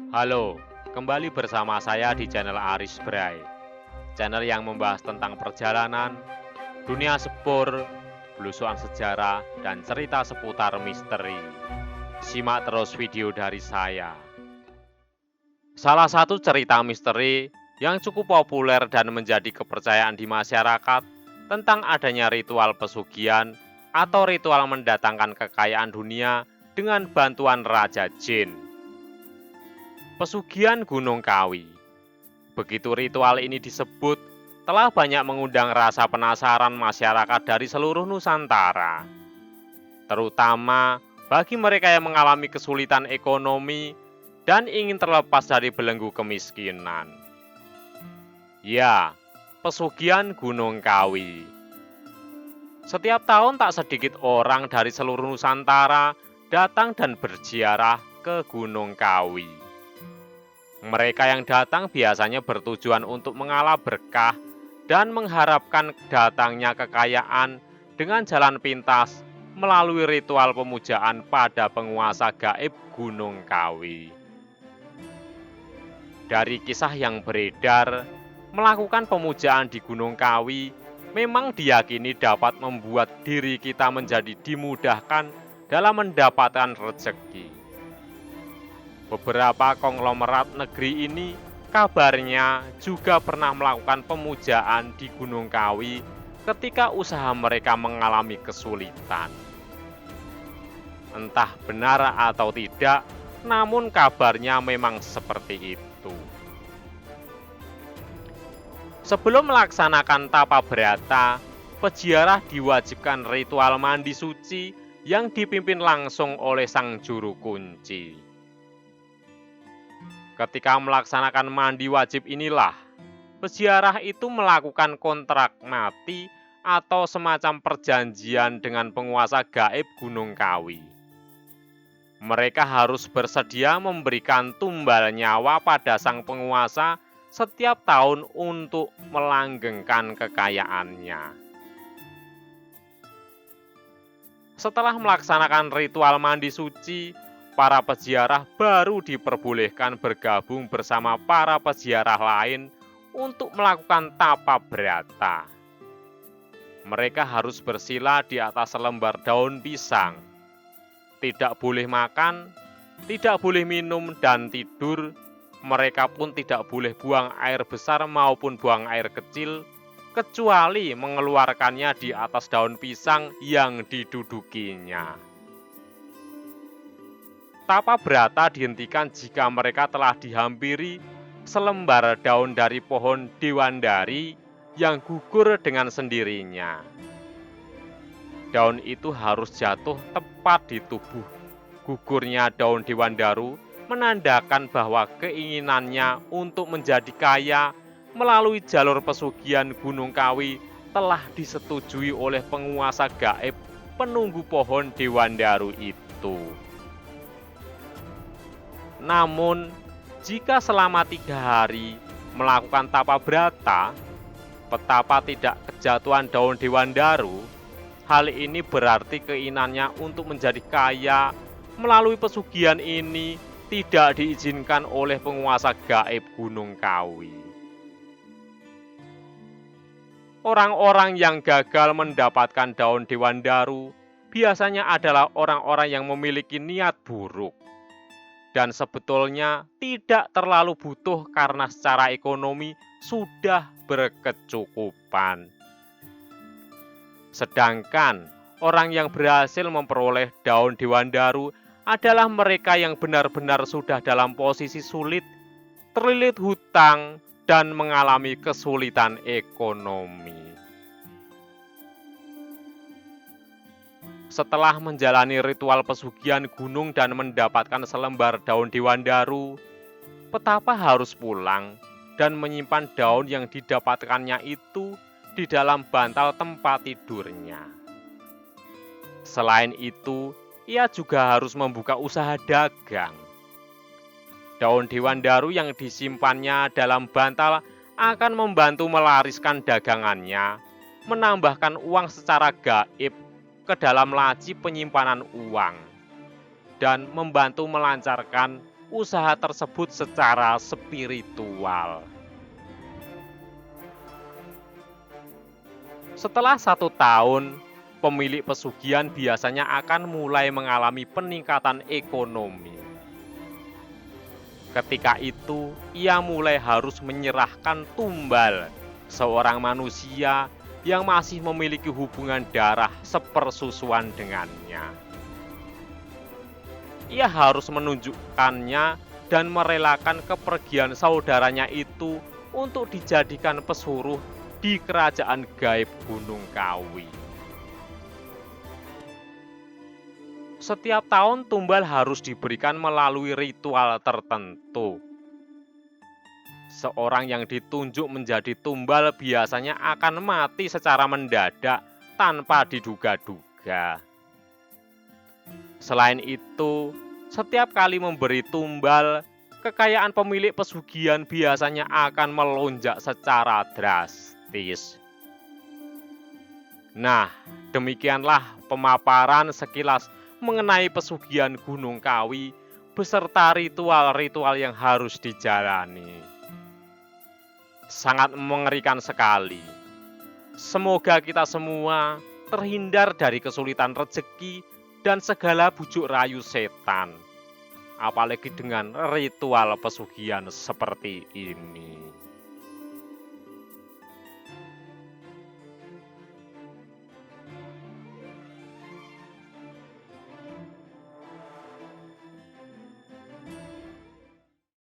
Halo, kembali bersama saya di channel Aris Bray. Channel yang membahas tentang perjalanan, dunia sepur, belusuan sejarah, dan cerita seputar misteri. Simak terus video dari saya. Salah satu cerita misteri yang cukup populer dan menjadi kepercayaan di masyarakat tentang adanya ritual pesugihan atau ritual mendatangkan kekayaan dunia dengan bantuan Raja Jin. Pesugihan Gunung Kawi. Begitu ritual ini disebut, telah banyak mengundang rasa penasaran masyarakat dari seluruh Nusantara. Terutama bagi mereka yang mengalami kesulitan ekonomi dan ingin terlepas dari belenggu kemiskinan. Ya, pesugihan Gunung Kawi. Setiap tahun tak sedikit orang dari seluruh Nusantara datang dan berziarah ke Gunung Kawi. Mereka yang datang biasanya bertujuan untuk mengalah berkah dan mengharapkan datangnya kekayaan dengan jalan pintas melalui ritual pemujaan pada penguasa gaib Gunung Kawi. Dari kisah yang beredar, melakukan pemujaan di Gunung Kawi memang diyakini dapat membuat diri kita menjadi dimudahkan dalam mendapatkan rezeki. Beberapa konglomerat negeri ini kabarnya juga pernah melakukan pemujaan di Gunung Kawi ketika usaha mereka mengalami kesulitan. Entah benar atau tidak, namun kabarnya memang seperti itu. Sebelum melaksanakan tapa brata, peziarah diwajibkan ritual mandi suci yang dipimpin langsung oleh sang juru kunci. Ketika melaksanakan mandi wajib inilah, peziarah itu melakukan kontrak mati atau semacam perjanjian dengan penguasa gaib Gunung Kawi. Mereka harus bersedia memberikan tumbal nyawa pada sang penguasa setiap tahun untuk melanggengkan kekayaannya. Setelah melaksanakan ritual mandi suci, para peziarah baru diperbolehkan bergabung bersama para peziarah lain untuk melakukan tapa brata. Mereka harus bersila di atas selembar daun pisang. Tidak boleh makan, tidak boleh minum dan tidur. Mereka pun tidak boleh buang air besar maupun buang air kecil, kecuali mengeluarkannya di atas daun pisang yang didudukinya. Tapa brata dihentikan jika mereka telah dihampiri selembar daun dari pohon dewandari yang gugur dengan sendirinya. Daun itu harus jatuh tepat di tubuh. Gugurnya daun dewandaru menandakan bahwa keinginannya untuk menjadi kaya melalui jalur pesugihan Gunung Kawi telah disetujui oleh penguasa gaib penunggu pohon dewandaru itu. Namun, jika selama 3 hari melakukan tapa brata, betapa tidak kejatuhan daun dewandaru, hal ini berarti keinginannya untuk menjadi kaya melalui pesugihan ini tidak diizinkan oleh penguasa gaib Gunung Kawi. Orang-orang yang gagal mendapatkan daun dewandaru biasanya adalah orang-orang yang memiliki niat buruk. Dan sebetulnya tidak terlalu butuh karena secara ekonomi sudah berkecukupan. Sedangkan orang yang berhasil memperoleh daun dewandaru adalah mereka yang benar-benar sudah dalam posisi sulit, terlilit hutang, dan mengalami kesulitan ekonomi. Setelah menjalani ritual pesugihan gunung dan mendapatkan selembar daun dewandaru, petapa harus pulang dan menyimpan daun yang didapatkannya itu di dalam bantal tempat tidurnya. Selain itu, ia juga harus membuka usaha dagang. Daun dewandaru yang disimpannya dalam bantal akan membantu melariskan dagangannya, menambahkan uang secara gaib ke dalam laci penyimpanan uang, dan membantu melancarkan usaha tersebut secara spiritual. Setelah 1 tahun, pemilik pesugihan biasanya akan mulai mengalami peningkatan ekonomi. Ketika itu, ia mulai harus menyerahkan tumbal seorang manusia yang masih memiliki hubungan darah sepersusuan dengannya. Ia harus menunjukkannya dan merelakan kepergian saudaranya itu untuk dijadikan pesuruh di kerajaan gaib Gunung Kawi. Setiap tahun tumbal harus diberikan melalui ritual tertentu. Seorang yang ditunjuk menjadi tumbal biasanya akan mati secara mendadak tanpa diduga-duga. Selain itu, setiap kali memberi tumbal, kekayaan pemilik pesugihan biasanya akan melonjak secara drastis. Nah, demikianlah pemaparan sekilas mengenai pesugihan Gunung Kawi beserta ritual-ritual yang harus dijalani. Sangat mengerikan sekali. Semoga kita semua terhindar dari kesulitan rezeki dan segala bujuk rayu setan, apalagi dengan ritual pesugihan seperti ini.